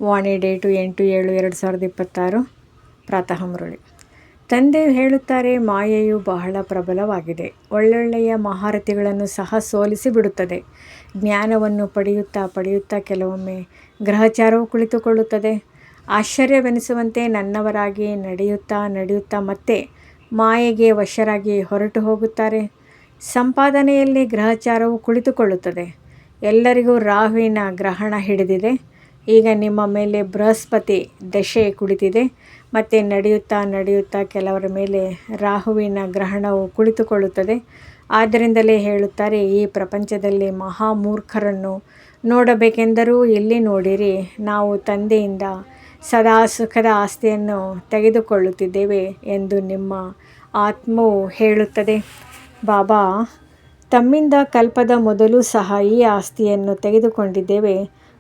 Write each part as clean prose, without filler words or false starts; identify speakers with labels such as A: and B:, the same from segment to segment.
A: ವಾಣಿ date 8/7/2026 ಪ್ರಾತಃ ಮುರಳಿ. ತಂದೆಯು ಹೇಳುತ್ತಾರೆ, ಮಾಯೆಯು ಬಹಳ ಪ್ರಬಲವಾಗಿದೆ. ಒಳ್ಳೊಳ್ಳೆಯ ಮಹಾರಥಿಗಳನ್ನು ಸಹ ಸೋಲಿಸಿ ಬಿಡುತ್ತದೆ. ಜ್ಞಾನವನ್ನು ಪಡೆಯುತ್ತಾ ಕೆಲವೊಮ್ಮೆ ಗ್ರಹಚಾರವು ಕುಳಿತುಕೊಳ್ಳುತ್ತದೆ. ಆಶ್ಚರ್ಯವೆನಿಸುವಂತೆ ನನ್ನವರಾಗಿ ನಡೆಯುತ್ತಾ ಮತ್ತೆ ಮಾಯೆಗೆ ವಶರಾಗಿ ಹೊರಟು ಹೋಗುತ್ತಾರೆ. ಸಂಪಾದನೆಯಲ್ಲಿ ಗ್ರಹಚಾರವು ಕುಳಿತುಕೊಳ್ಳುತ್ತದೆ. ಎಲ್ಲರಿಗೂ ರಾಹುವಿನ ಗ್ರಹಣ ಹಿಡಿದಿದೆ. ಈಗ ನಿಮ್ಮ ಮೇಲೆ ಬೃಹಸ್ಪತಿ ದಶೆ ಕುಳಿತಿದೆ. ಮತ್ತು ನಡೆಯುತ್ತಾ ಕೆಲವರ ಮೇಲೆ ರಾಹುವಿನ ಗ್ರಹಣವು ಕುಳಿತುಕೊಳ್ಳುತ್ತದೆ. ಆದ್ದರಿಂದಲೇ ಹೇಳುತ್ತಾರೆ, ಈ ಪ್ರಪಂಚದಲ್ಲಿ ಮಹಾಮೂರ್ಖರನ್ನು ನೋಡಬೇಕೆಂದರೂ ಇಲ್ಲಿ ನೋಡಿರಿ. ನಾವು ತಂದೆಯಿಂದ ಸದಾ ಸುಖದ ಆಸ್ತಿಯನ್ನು ತೆಗೆದುಕೊಳ್ಳುತ್ತಿದ್ದೇವೆ ಎಂದು ನಿಮ್ಮ ಆತ್ಮವು ಹೇಳುತ್ತದೆ. ಬಾಬಾ ತಮ್ಮಿಂದ ಕಲ್ಪದ ಮೊದಲು ಸಹ ಈ ಆಸ್ತಿಯನ್ನು ತೆಗೆದುಕೊಂಡಿದ್ದೇವೆ.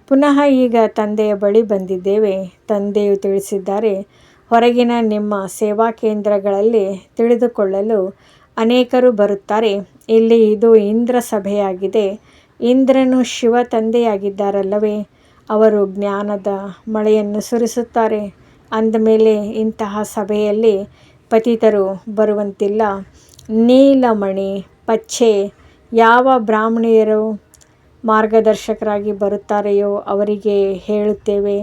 A: ಪುನಃ ಈಗ ತಂದೆಯ ಬಳಿ ಬಂದಿದ್ದೇವೆ. ತಂದೆಯು ತಿಳಿಸಿದ್ದಾರೆ, ಹೊರಗಿನ ನಿಮ್ಮ ಸೇವಾ ಕೇಂದ್ರಗಳಲ್ಲಿ ತಿಳಿದುಕೊಳ್ಳಲು ಅನೇಕರು ಬರುತ್ತಾರೆ. ಇಲ್ಲಿ ಇದು ಇಂದ್ರ ಸಭೆಯಾಗಿದೆ. ಇಂದ್ರನು ಶಿವ ತಂದೆಯಾಗಿದ್ದಾರಲ್ಲವೇ? ಅವರು ಜ್ಞಾನದ ಮಳೆಯನ್ನು ಸುರಿಸುತ್ತಾರೆ. ಅಂದಮೇಲೆ ಇಂತಹ ಸಭೆಯಲ್ಲಿ ಪತಿತರು ಬರುವಂತಿಲ್ಲ. ನೀಲಮಣಿ ಪಚ್ಚೆ ಯಾವ ಬ್ರಾಹ್ಮಣಿಯರು ಮಾರ್ಗದರ್ಶಕರಾಗಿ ಬರುತ್ತಾರೆಯೋ ಅವರಿಗೆ ಹೇಳುತ್ತೇವೆ,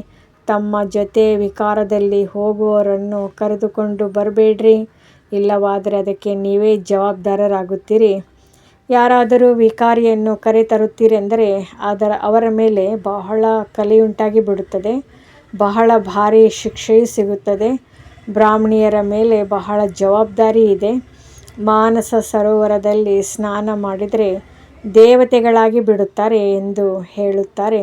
A: ತಮ್ಮ ಜೊತೆ ವಿಕಾರದಲ್ಲಿ ಹೋಗುವವರನ್ನು ಕರೆದುಕೊಂಡು ಬರಬೇಡ್ರಿ. ಇಲ್ಲವಾದರೆ ಅದಕ್ಕೆ ನೀವೇ ಜವಾಬ್ದಾರರಾಗುತ್ತೀರಿ. ಯಾರಾದರೂ ವಿಕಾರಿಯನ್ನು ಕರೆತರುತ್ತೀರೆಂದರೆ ಅವರ ಮೇಲೆ ಬಹಳ ಕಲೆಯುಂಟಾಗಿ ಬಿಡುತ್ತದೆ. ಬಹಳ ಭಾರಿ ಶಿಕ್ಷೆಯೂ ಸಿಗುತ್ತದೆ. ಬ್ರಾಹ್ಮಣಿಯರ ಮೇಲೆ ಬಹಳ ಜವಾಬ್ದಾರಿ ಇದೆ. ಮಾನಸ ಸರೋವರದಲ್ಲಿ ಸ್ನಾನ ಮಾಡಿದರೆ ದೇವತೆಗಳಾಗಿ ಬಿಡುತ್ತಾರೆ ಎಂದು ಹೇಳುತ್ತಾರೆ.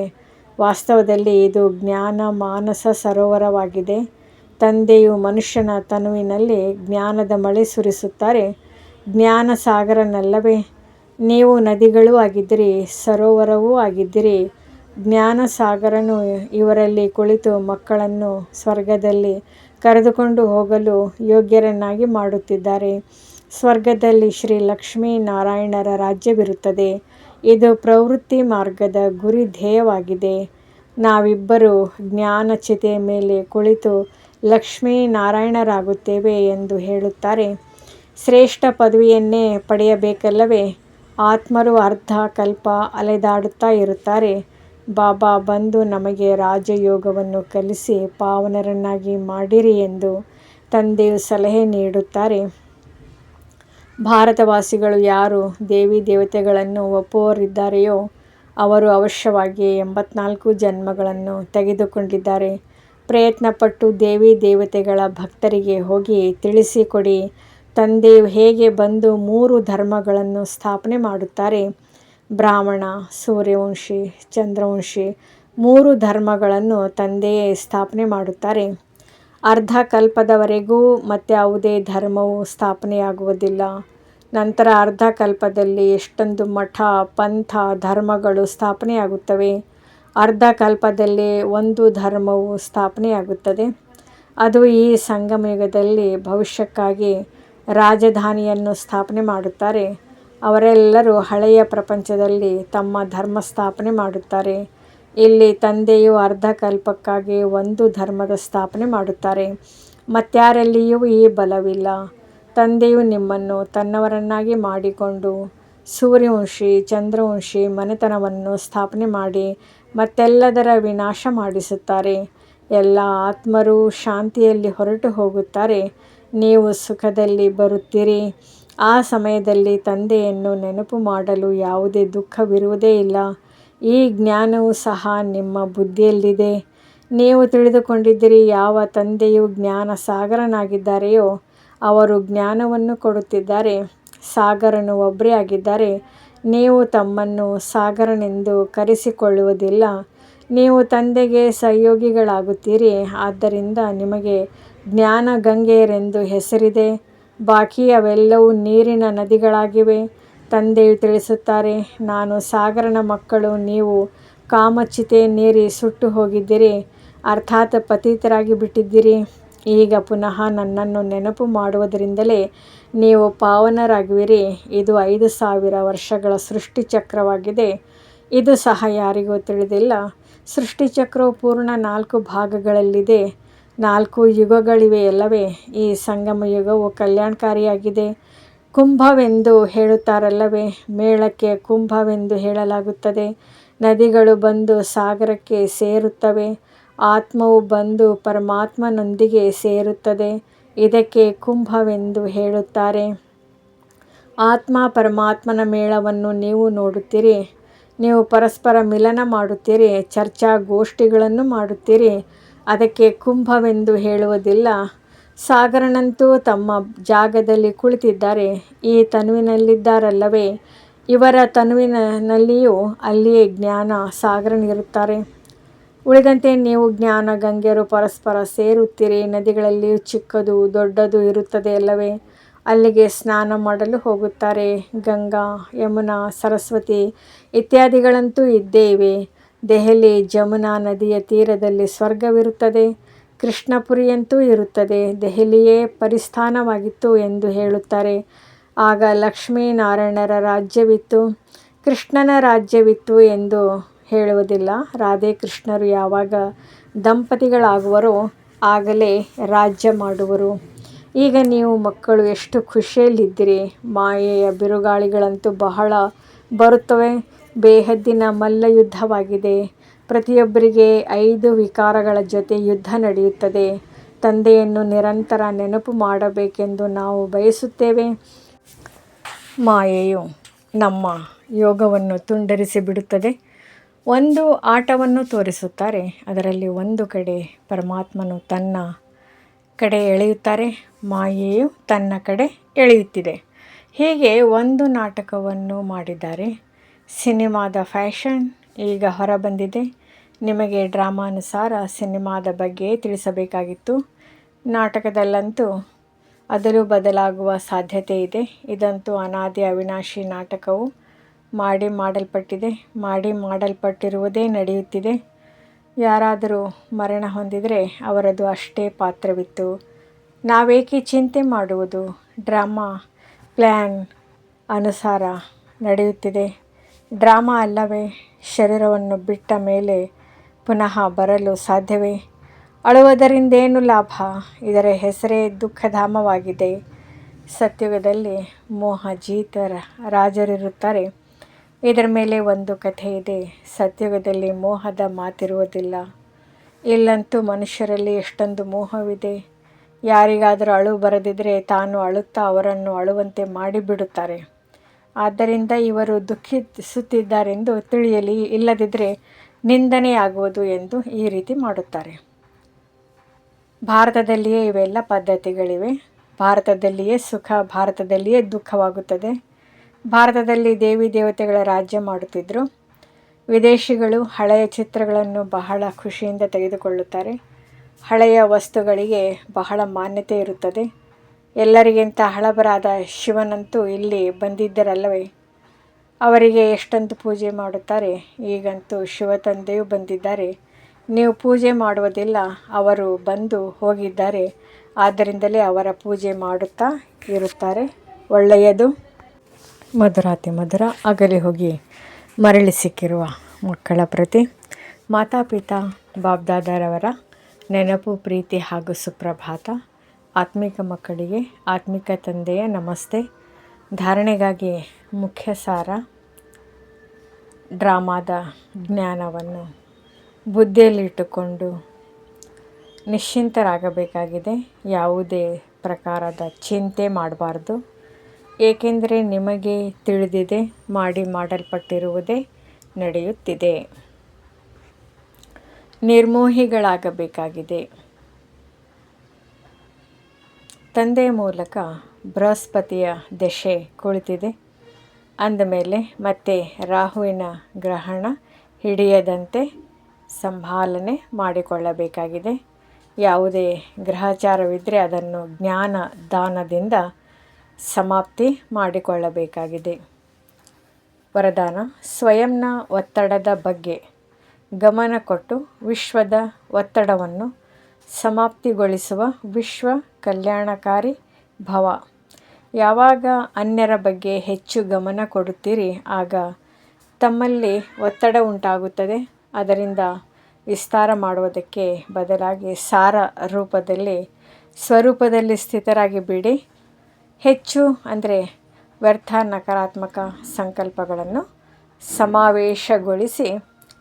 A: ವಾಸ್ತವದಲ್ಲಿ ಇದು ಜ್ಞಾನ ಮಾನಸ ಸರೋವರವಾಗಿದೆ. ತಂದೆಯು ಮನುಷ್ಯನ ತನುವಿನಲ್ಲಿ ಜ್ಞಾನದ ಮಳೆ ಸುರಿಸುತ್ತಾರೆ. ಜ್ಞಾನ ಸಾಗರನಲ್ಲವೇ? ನೀವು ನದಿಗಳೂ ಆಗಿದ್ದೀರಿ, ಸರೋವರವೂ ಆಗಿದ್ದೀರಿ. ಜ್ಞಾನ ಸಾಗರನು ಇವರಲ್ಲಿ ಕುಳಿತು ಮಕ್ಕಳನ್ನು ಸ್ವರ್ಗದಲ್ಲಿ ಕರೆದುಕೊಂಡು ಹೋಗಲು ಯೋಗ್ಯರನ್ನಾಗಿ ಮಾಡುತ್ತಿದ್ದಾರೆ. ಸ್ವರ್ಗದಲ್ಲಿ ಶ್ರೀ ಲಕ್ಷ್ಮೀ ನಾರಾಯಣರ ರಾಜ್ಯವಿರುತ್ತದೆ. ಇದು ಪ್ರವೃತ್ತಿ ಮಾರ್ಗದ ಗುರಿ ಧ್ಯೇಯವಾಗಿದೆ. ನಾವಿಬ್ಬರು ಜ್ಞಾನ ಚಿತೆಯ ಮೇಲೆ ಕುಳಿತು ಲಕ್ಷ್ಮೀ ನಾರಾಯಣರಾಗುತ್ತೇವೆ ಎಂದು ಹೇಳುತ್ತಾರೆ. ಶ್ರೇಷ್ಠ ಪದವಿಯನ್ನೇ ಪಡೆಯಬೇಕಲ್ಲವೇ? ಆತ್ಮರು ಅರ್ಧ ಕಲ್ಪ ಅಲೆದಾಡುತ್ತಾ ಇರುತ್ತಾರೆ. ಬಾಬಾ ಬಂದು ನಮಗೆ ರಾಜಯೋಗವನ್ನು ಕಲಿಸಿ ಪಾವನರನ್ನಾಗಿ ಮಾಡಿರಿ ಎಂದು ತಂದೆಯು ಸಲಹೆ ನೀಡುತ್ತಾರೆ. ಭಾರತವಾಸಿಗಳು ಯಾರು ದೇವಿ ದೇವತೆಗಳನ್ನು ಒಪ್ಪುವವರಿದ್ದಾರೆಯೋ ಅವರು ಅವಶ್ಯವಾಗಿ 84 ಜನ್ಮಗಳನ್ನು ತೆಗೆದುಕೊಂಡಿದ್ದಾರೆ. ಪ್ರಯತ್ನಪಟ್ಟು ದೇವಿ ದೇವತೆಗಳ ಭಕ್ತರಿಗೆ ಹೋಗಿ ತಿಳಿಸಿಕೊಡಿ. ತಂದೆಯು ಹೇಗೆ ಬಂದು 3 ಧರ್ಮಗಳನ್ನು ಸ್ಥಾಪನೆ ಮಾಡುತ್ತಾರೆ. ಬ್ರಾಹ್ಮಣ, ಸೂರ್ಯವಂಶಿ, ಚಂದ್ರವಂಶಿ 3 ಧರ್ಮಗಳನ್ನು ತಂದೆಯೇ ಸ್ಥಾಪನೆ ಮಾಡುತ್ತಾರೆ. ಅರ್ಧ ಕಲ್ಪದವರೆಗೂ ಮತ್ಯಾವುದೇ ಧರ್ಮವು ಸ್ಥಾಪನೆಯಾಗುವುದಿಲ್ಲ. ನಂತರ ಅರ್ಧ ಕಲ್ಪದಲ್ಲಿ ಎಷ್ಟೊಂದು ಮಠ, ಪಂಥ, ಧರ್ಮಗಳು ಸ್ಥಾಪನೆಯಾಗುತ್ತವೆ. ಅರ್ಧ ಕಲ್ಪದಲ್ಲಿ 1 ಧರ್ಮವು ಸ್ಥಾಪನೆಯಾಗುತ್ತದೆ. ಅದು ಈ ಸಂಗಮಯುಗದಲ್ಲಿ ಭವಿಷ್ಯಕ್ಕಾಗಿ ರಾಜಧಾನಿಯನ್ನು ಸ್ಥಾಪನೆ ಮಾಡುತ್ತಾರೆ. ಅವರೆಲ್ಲರೂ ಹಳೆಯ ಪ್ರಪಂಚದಲ್ಲಿ ತಮ್ಮ ಧರ್ಮ ಸ್ಥಾಪನೆ ಮಾಡುತ್ತಾರೆ. ಇಲ್ಲಿ ತಂದೆಯು ಅರ್ಧ ಕಲ್ಪಕ್ಕಾಗಿ 1 ಧರ್ಮದ ಸ್ಥಾಪನೆ ಮಾಡುತ್ತಾರೆ. ಮತ್ಯಾರಲ್ಲಿಯೂ ಈ ಬಲವಿಲ್ಲ. ತಂದೆಯು ನಿಮ್ಮನ್ನು ತನ್ನವರನ್ನಾಗಿ ಮಾಡಿಕೊಂಡು ಸೂರ್ಯವಂಶಿ, ಚಂದ್ರವಂಶಿ ಮನೆತನವನ್ನು ಸ್ಥಾಪನೆ ಮಾಡಿ ಮತ್ತೆಲ್ಲದರ ವಿನಾಶ ಮಾಡಿಸುತ್ತಾರೆ. ಎಲ್ಲ ಆತ್ಮರೂ ಶಾಂತಿಯಲ್ಲಿ ಹೊರಟು ಹೋಗುತ್ತಾರೆ. ನೀವು ಸುಖದಲ್ಲಿ ಬರುತ್ತೀರಿ. ಆ ಸಮಯದಲ್ಲಿ ತಂದೆಯನ್ನು ನೆನಪು ಮಾಡಲು ಯಾವುದೇ ದುಃಖವಿರುವುದೇ ಇಲ್ಲ. ಈ ಜ್ಞಾನವು ಸಹ ನಿಮ್ಮ ಬುದ್ಧಿಯಲ್ಲಿದೆ. ನೀವು ತಿಳಿದುಕೊಂಡಿದ್ದೀರಿ, ಯಾವ ತಂದೆಯು ಜ್ಞಾನ ಸಾಗರನಾಗಿದ್ದಾರೆಯೋ ಅವರು ಜ್ಞಾನವನ್ನು ಕೊಡುತ್ತಿದ್ದಾರೆ. ಸಾಗರನು ಒಬ್ಬರೇ ಆಗಿದ್ದಾರೆ. ನೀವು ತಮ್ಮನ್ನು ಸಾಗರನೆಂದು ಕರೆಸಿಕೊಳ್ಳುವುದಿಲ್ಲ. ನೀವು ತಂದೆಗೆ ಸಹಯೋಗಿಗಳಾಗುತ್ತೀರಿ. ಆದ್ದರಿಂದ ನಿಮಗೆ ಜ್ಞಾನ ಗಂಗೆಯರೆಂದು ಹೆಸರಿದೆ. ಬಾಕಿ ಅವೆಲ್ಲವೂ ನೀರಿನ ನದಿಗಳಾಗಿವೆ. ತಂದೆಯು ತಿಳಿಸುತ್ತಾರೆ, ನಾನು ಸಾಗರನ ಮಕ್ಕಳು. ನೀವು ಕಾಮಚಿತೆಯನ್ನೇರಿ ಸುಟ್ಟು ಹೋಗಿದ್ದೀರಿ, ಅರ್ಥಾತ್ ಪತಿತರಾಗಿ ಬಿಟ್ಟಿದ್ದೀರಿ. ಈಗ ಪುನಃ ನನ್ನನ್ನು ನೆನಪು ಮಾಡುವುದರಿಂದಲೇ ನೀವು ಪಾವನರಾಗುವಿರಿ. ಇದು 5000 ವರ್ಷಗಳ ಸೃಷ್ಟಿ ಚಕ್ರವಾಗಿದೆ. ಇದು ಸಹ ಯಾರಿಗೂ ತಿಳಿದಿಲ್ಲ. ಸೃಷ್ಟಿಚಕ್ರವು ಪೂರ್ಣ 4 ಭಾಗಗಳಲ್ಲಿದೆ. 4 ಯುಗಗಳಿವೆಯಲ್ಲವೇ? ಈ ಸಂಗಮ ಯುಗವು ಕಲ್ಯಾಣಕಾರಿಯಾಗಿದೆ. ಕುಂಭವೆಂದು ಹೇಳುತ್ತಾರಲ್ಲವೇ? ಮೇಳಕ್ಕೆ ಕುಂಭವೆಂದು ಹೇಳಲಾಗುತ್ತದೆ. ನದಿಗಳು ಬಂದು ಸಾಗರಕ್ಕೆ ಸೇರುತ್ತವೆ. ಆತ್ಮವು ಬಂದು ಪರಮಾತ್ಮನೊಂದಿಗೆ ಸೇರುತ್ತದೆ. ಇದಕ್ಕೆ ಕುಂಭವೆಂದು ಹೇಳುತ್ತಾರೆ. ಆತ್ಮ ಪರಮಾತ್ಮನ ಮೇಳವನ್ನು ನೀವು ನೋಡುತ್ತೀರಿ. ನೀವು ಪರಸ್ಪರ ಮಿಲನ ಮಾಡುತ್ತೀರಿ, ಚರ್ಚಾಗೋಷ್ಠಿಗಳನ್ನು ಮಾಡುತ್ತೀರಿ. ಅದಕ್ಕೆ ಕುಂಭವೆಂದು ಹೇಳುವುದಿಲ್ಲ. ಸಾಗರನಂತೂ ತಮ್ಮ ಜಾಗದಲ್ಲಿ ಕುಳಿತಿದ್ದಾರೆ. ಈ ತನುವಿನಲ್ಲಿದ್ದಾರಲ್ಲವೇ? ಇವರ ತನುವಿನಲ್ಲಿಯೂ ಅಲ್ಲಿಯೇ ಜ್ಞಾನ ಸಾಗರನಿರುತ್ತಾರೆ. ಉಳಿದಂತೆ ನೀವು ಜ್ಞಾನ ಗಂಗೆಯರು ಪರಸ್ಪರ ಸೇರುತ್ತೀರಿ. ನದಿಗಳಲ್ಲಿಯೂ ಚಿಕ್ಕದು ದೊಡ್ಡದು ಇರುತ್ತದೆ ಅಲ್ಲವೇ? ಅಲ್ಲಿಗೆ ಸ್ನಾನ ಮಾಡಲು ಹೋಗುತ್ತಾರೆ. ಗಂಗಾ, ಯಮುನಾ, ಸರಸ್ವತಿ ಇತ್ಯಾದಿಗಳಂತೂ ಇದ್ದೇ ಇವೆ. ದೆಹಲಿ ಜಮುನಾ ನದಿಯ ತೀರದಲ್ಲಿ ಸ್ವರ್ಗವಿರುತ್ತದೆ. ಕೃಷ್ಣಪುರಿಯಂತೂ ಇರುತ್ತದೆ. ದೆಹಲಿಯೇ ಪರಿಸ್ಥಾನವಾಗಿತ್ತು ಎಂದು ಹೇಳುತ್ತಾರೆ. ಆಗ ಲಕ್ಷ್ಮೀನಾರಾಯಣರ ರಾಜ್ಯವಿತ್ತು, ಕೃಷ್ಣನ ರಾಜ್ಯವಿತ್ತು ಎಂದು ಹೇಳುವುದಿಲ್ಲ. ರಾಧೆ ಕೃಷ್ಣರು ಯಾವಾಗ ದಂಪತಿಗಳಾಗುವರೋ ಆಗಲೇ ರಾಜ್ಯ ಮಾಡುವರು. ಈಗ ನೀವು ಮಕ್ಕಳು ಎಷ್ಟು ಖುಷಿಯಲ್ಲಿದ್ದೀರಿ. ಮಾಯೆಯ ಬಿರುಗಾಳಿಗಳಂತೂ ಬಹಳ ಬರುತ್ತವೆ. ಬೇಹದ್ದಿನ ಮಲ್ಲಯುದ್ಧವಾಗಿದೆ. ಪ್ರತಿಯೊಬ್ಬರಿಗೆ 5 ವಿಕಾರಗಳ ಜೊತೆ ಯುದ್ಧ ನಡೆಯುತ್ತದೆ. ತಂದೆಯನ್ನು ನಿರಂತರ ನೆನಪು ಮಾಡಬೇಕೆಂದು ನಾವು ಬಯಸುತ್ತೇವೆ. ಮಾಯೆಯು ನಮ್ಮ ಯೋಗವನ್ನು ತುಂಡರಿಸಿ ಬಿಡುತ್ತದೆ. ಒಂದು ಆಟವನ್ನು ತೋರಿಸುತ್ತಾರೆ. ಅದರಲ್ಲಿ ಒಂದು ಕಡೆ ಪರಮಾತ್ಮನು ತನ್ನ ಕಡೆ ಎಳೆಯುತ್ತಾರೆ, ಮಾಯೆಯು ತನ್ನ ಕಡೆ ಎಳೆಯುತ್ತಿದೆ. ಹೀಗೆ ಒಂದು ನಾಟಕವನ್ನು ಮಾಡಿದ್ದಾರೆ. ಸಿನಿಮಾದ ಫ್ಯಾಷನ್ ಈಗ ಹೊರಬಂದಿದೆ. ನಿಮಗೆ ಡ್ರಾಮಾನುಸಾರ ಸಿನಿಮಾದ ಬಗ್ಗೆ ತಿಳಿಸಬೇಕಾಗಿತ್ತು. ನಾಟಕದಲ್ಲಂತೂ ಅದಲು ಬದಲಾಗುವ ಸಾಧ್ಯತೆ ಇದೆ. ಇದಂತೂ ಅನಾದಿ ಅವಿನಾಶಿ ನಾಟಕವು ಮಾಡಲ್ಪಟ್ಟಿದೆ. ಮಾಡಲ್ಪಟ್ಟಿರುವುದೇ ನಡೆಯುತ್ತಿದೆ. ಯಾರಾದರೂ ಮರಣ ಹೊಂದಿದರೆ ಅವರದು ಅಷ್ಟೇ ಪಾತ್ರವಿತ್ತು. ನಾವೇಕೆ ಚಿಂತೆ ಮಾಡುವುದು? ಡ್ರಾಮಾ ಪ್ಲ್ಯಾನ್ ಅನುಸಾರ ನಡೆಯುತ್ತಿದೆ. ಡ್ರಾಮಾ ಅಲ್ಲವೇ? ಶರೀರವನ್ನು ಬಿಟ್ಟ ಮೇಲೆ ಪುನಃ ಬರಲು ಸಾಧ್ಯವೇ? ಅಳುವುದರಿಂದೇನು ಲಾಭ? ಇದರ ಹೆಸರೇ ದುಃಖಧಾಮವಾಗಿದೆ. ಸತ್ಯುಗದಲ್ಲಿ ಮೋಹಜೀತ ರಾಜರಿರುತ್ತಾರೆ. ಇದರ ಮೇಲೆ ಒಂದು ಕಥೆ ಇದೆ. ಸತ್ಯುಗದಲ್ಲಿ ಮೋಹದ ಮಾತಿರುವುದಿಲ್ಲ. ಇಲ್ಲಂತೂ ಮನುಷ್ಯರಲ್ಲಿ ಎಷ್ಟೊಂದು ಮೋಹವಿದೆ. ಯಾರಿಗಾದರೂ ಅಳು ಬರದಿದ್ದರೆ ತಾನು ಅಳುತ್ತಾ ಅವರನ್ನು ಅಳುವಂತೆ ಮಾಡಿಬಿಡುತ್ತಾರೆ. ಆದ್ದರಿಂದ ಇವರು ದುಃಖಿಸುತ್ತಿದ್ದಾರೆಂದು ತಿಳಿಯಲಿ, ಇಲ್ಲದಿದ್ದರೆ ನಿಂದನೆಯಾಗುವುದು ಎಂದು ಈ ರೀತಿ ಮಾಡುತ್ತಾರೆ. ಭಾರತದಲ್ಲಿಯೇ ಇವೆಲ್ಲ ಪದ್ಧತಿಗಳಿವೆ. ಭಾರತದಲ್ಲಿಯೇ ಸುಖ, ಭಾರತದಲ್ಲಿಯೇ ದುಃಖವಾಗುತ್ತದೆ. ಭಾರತದಲ್ಲಿ ದೇವಿ ದೇವತೆಗಳ ರಾಜ್ಯ ಮಾಡುತ್ತಿದ್ದರು. ವಿದೇಶಿಗಳು ಹಳೆಯ ಚಿತ್ರಗಳನ್ನು ಬಹಳ ಖುಷಿಯಿಂದ ತೆಗೆದುಕೊಳ್ಳುತ್ತಾರೆ. ಹಳೆಯ ವಸ್ತುಗಳಿಗೆ ಬಹಳ ಮಾನ್ಯತೆ ಇರುತ್ತದೆ. ಎಲ್ಲರಿಗಿಂತ ಹಳಬರಾದ ಶಿವನಂತೂ ಇಲ್ಲಿ ಬಂದಿದ್ದರಲ್ಲವೇ? ಅವರಿಗೆ ಎಷ್ಟೊಂದು ಪೂಜೆ ಮಾಡುತ್ತಾರೆ. ಈಗಂತೂ ಶಿವತಂದೆಯೂ ಬಂದಿದ್ದಾರೆ. ನೀವು ಪೂಜೆ ಮಾಡುವುದಿಲ್ಲ, ಅವರು ಬಂದು ಹೋಗಿದ್ದಾರೆ. ಆದ್ದರಿಂದಲೇ ಅವರ ಪೂಜೆ ಮಾಡುತ್ತಾ ಇರುತ್ತಾರೆ. ಒಳ್ಳೆಯದು. ಮಧುರಾತಿ ಮಧುರ. ಅಗಲಿ ಹೋಗಿ ಮರಳಿ ಸಿಕ್ಕಿರುವ ಮಕ್ಕಳ ಪ್ರತಿ ಮಾತಾಪಿತಾ ಬಾಬ್ದಾದರವರ ನೆನಪು, ಪ್ರೀತಿ ಹಾಗೂ ಸುಪ್ರಭಾತ. ಆತ್ಮಿಕ ಮಕ್ಕಳಿಗೆ ಆತ್ಮಿಕ ತಂದೆಯ ನಮಸ್ತೆ. ಧಾರಣೆಗಾಗಿ ಮುಖ್ಯ ಸಾರ: ಡ್ರಾಮಾದ ಜ್ಞಾನವನ್ನು ಬುದ್ಧಿಯಲ್ಲಿಟ್ಟುಕೊಂಡು ನಿಶ್ಚಿಂತರಾಗಬೇಕಾಗಿದೆ. ಯಾವುದೇ ಪ್ರಕಾರದ ಚಿಂತೆ ಮಾಡಬಾರ್ದು. ಏಕೆಂದರೆ ನಿಮಗೆ ತಿಳಿದಿದೆ, ಮಾಡಲ್ಪಟ್ಟಿರುವುದೇ ನಡೆಯುತ್ತಿದೆ. ನಿರ್ಮೋಹಿಗಳಾಗಬೇಕಾಗಿದೆ. ತಂದೆಯ ಮೂಲಕ ಬೃಹಸ್ಪತಿಯ ದಶೆ ಕುಳಿತಿದೆ ಅಂದಮೇಲೆ ಮತ್ತೆ ರಾಹುವಿನ ಗ್ರಹಣ ಹಿಡಿಯದಂತೆ ಸಂಭಾಲನೆ ಮಾಡಿಕೊಳ್ಳಬೇಕಾಗಿದೆ. ಯಾವುದೇ ಗ್ರಹಚಾರವಿದ್ದರೆ ಅದನ್ನು ಜ್ಞಾನ ದಾನದಿಂದ ಸಮಾಪ್ತಿ ಮಾಡಿಕೊಳ್ಳಬೇಕಾಗಿದೆ. ವರದಾನ: ಸ್ವಯಂನ ಒತ್ತಡದ ಬಗ್ಗೆ ಗಮನ ಕೊಟ್ಟು ವಿಶ್ವದ ಒತ್ತಡವನ್ನು ಸಮಾಪ್ತಿಗೊಳಿಸುವ ವಿಶ್ವ ಕಲ್ಯಾಣಕಾರಿ ಭವ. ಯಾವಾಗ ಅನ್ಯರ ಬಗ್ಗೆ ಹೆಚ್ಚು ಗಮನ ಕೊಡುತ್ತೀರಿ ಆಗ ತಮ್ಮಲ್ಲಿ ಒತ್ತಡ ಉಂಟಾಗುತ್ತದೆ. ಅದರಿಂದ ವಿಸ್ತಾರ ಮಾಡುವುದಕ್ಕೆ ಬದಲಾಗಿ ಸಾರ ರೂಪದಲ್ಲಿ ಸ್ವರೂಪದಲ್ಲಿ ಸ್ಥಿತರಾಗಿ ಬಿಡಿ. ಹೆಚ್ಚು ಅಂದರೆ ವ್ಯರ್ಥ ನಕಾರಾತ್ಮಕ ಸಂಕಲ್ಪಗಳನ್ನು ಸಮಾವೇಶಗೊಳಿಸಿ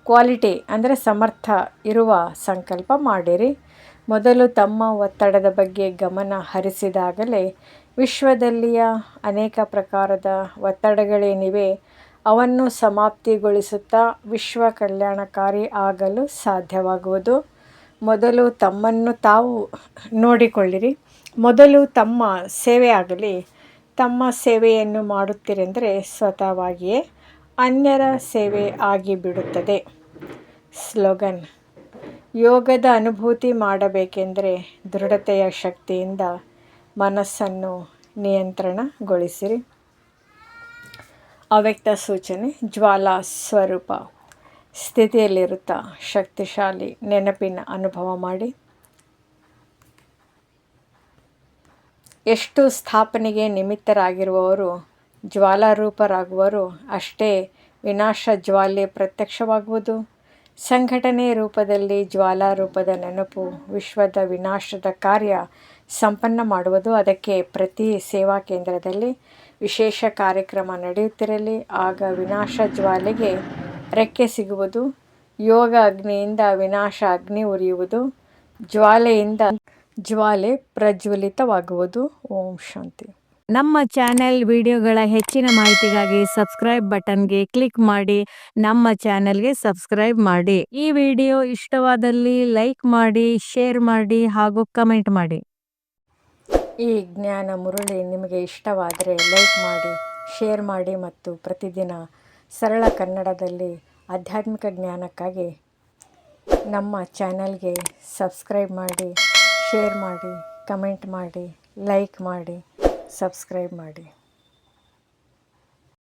A: ಕ್ವಾಲಿಟಿ ಅಂದರೆ ಸಮರ್ಥ ಇರುವ ಸಂಕಲ್ಪ ಮಾಡಿರಿ. ಮೊದಲು ತಮ್ಮ ಒತ್ತಡದ ಬಗ್ಗೆ ಗಮನ ಹರಿಸಿದಾಗಲೇ ವಿಶ್ವದಲ್ಲಿಯ ಅನೇಕ ಪ್ರಕಾರದ ಒತ್ತಡಗಳೇನಿವೆ ಅವನ್ನು ಸಮಾಪ್ತಿಗೊಳಿಸುತ್ತಾ ವಿಶ್ವ ಕಲ್ಯಾಣಕಾರಿ ಆಗಲು ಸಾಧ್ಯವಾಗುವುದು. ಮೊದಲು ತಮ್ಮನ್ನು ತಾವು ನೋಡಿಕೊಳ್ಳಿರಿ. ಮೊದಲು ತಮ್ಮ ಸೇವೆ ಆಗಲಿ. ತಮ್ಮ ಸೇವೆಯನ್ನು ಮಾಡುತ್ತೀರೆಂದರೆ ಸ್ವತಃವಾಗಿಯೇ ಅನ್ಯರ ಸೇವೆ ಆಗಿಬಿಡುತ್ತದೆ. ಸ್ಲೋಗನ್: ಯೋಗದ ಅನುಭೂತಿ ಮಾಡಬೇಕೆಂದರೆ ದೃಢತೆಯ ಶಕ್ತಿಯಿಂದ ಮನಸ್ಸನ್ನು ನಿಯಂತ್ರಣಗೊಳಿಸಿರಿ. ಅವ್ಯಕ್ತ ಸೂಚನೆ: ಜ್ವಾಲಾ ಸ್ವರೂಪ ಸ್ಥಿತಿಯಲ್ಲಿರುತ್ತಾ ಶಕ್ತಿಶಾಲಿ ನೆನಪಿನ ಅನುಭವ ಮಾಡಿ. ಎಷ್ಟು ಸ್ಥಾಪನೆಗೆ ನಿಮಿತ್ತರಾಗಿರುವವರು ಜ್ವಾಲಾರೂಪರಾಗುವರು, ಅಷ್ಟೇ ವಿನಾಶ ಜ್ವಾಲೆ ಪ್ರತ್ಯಕ್ಷವಾಗುವುದು. ಸಂಘಟನೆ ರೂಪದಲ್ಲಿ ಜ್ವಾಲಾರೂಪದ ನೆನಪು ವಿಶ್ವದ ವಿನಾಶದ ಕಾರ್ಯ ಸಂಪನ್ನ ಮಾಡುವುದು. ಅದಕ್ಕೆ ಪ್ರತಿ ಸೇವಾ ಕೇಂದ್ರದಲ್ಲಿ ವಿಶೇಷ ಕಾರ್ಯಕ್ರಮ ನಡೆಯುತ್ತಿರಲಿ. ಆಗ ವಿನಾಶ ಜ್ವಾಲೆಗೆ ರೆಕ್ಕೆ ಸಿಗುವುದು. ಯೋಗ ಅಗ್ನಿಯಿಂದ ವಿನಾಶ ಅಗ್ನಿ ಉರಿಯುವುದು. ಜ್ವಾಲೆಯಿಂದ ಜ್ವಾಲೆ ಪ್ರಜ್ವಲಿತವಾಗುವುದು. ಓಂ ಶಾಂತಿ.
B: ನಮ್ಮ ಚಾನೆಲ್ ವಿಡಿಯೋಗಳ ಹೆಚ್ಚಿನ ಮಾಹಿತಿಗಾಗಿ ಸಬ್ಸ್ಕ್ರೈಬ್ ಬಟನ್ಗೆ ಕ್ಲಿಕ್ ಮಾಡಿ ನಮ್ಮ ಚಾನೆಲ್ಗೆ ಸಬ್ಸ್ಕ್ರೈಬ್ ಮಾಡಿ. ಈ ವಿಡಿಯೋ ಇಷ್ಟವಾದಲ್ಲಿ ಲೈಕ್ ಮಾಡಿ, ಶೇರ್ ಮಾಡಿ ಹಾಗೂ ಕಮೆಂಟ್ ಮಾಡಿ.
A: ಈ ಜ್ಞಾನ ಮುರಳಿ ನಿಮಗೆ ಇಷ್ಟವಾದರೆ ಲೈಕ್ ಮಾಡಿ, ಶೇರ್ ಮಾಡಿ ಮತ್ತು ಪ್ರತಿದಿನ ಸರಳ ಕನ್ನಡದಲ್ಲಿ ಆಧ್ಯಾತ್ಮಿಕ ಜ್ಞಾನಕ್ಕಾಗಿ ನಮ್ಮ ಚಾನೆಲ್ಗೆ ಸಬ್ಸ್ಕ್ರೈಬ್ ಮಾಡಿ, ಶೇರ್ ಮಾಡಿ, ಕಮೆಂಟ್ ಮಾಡಿ, ಲೈಕ್ ಮಾಡಿ, ಸಬ್ಸ್ಕ್ರೈಬ್ ಮಾಡಿ.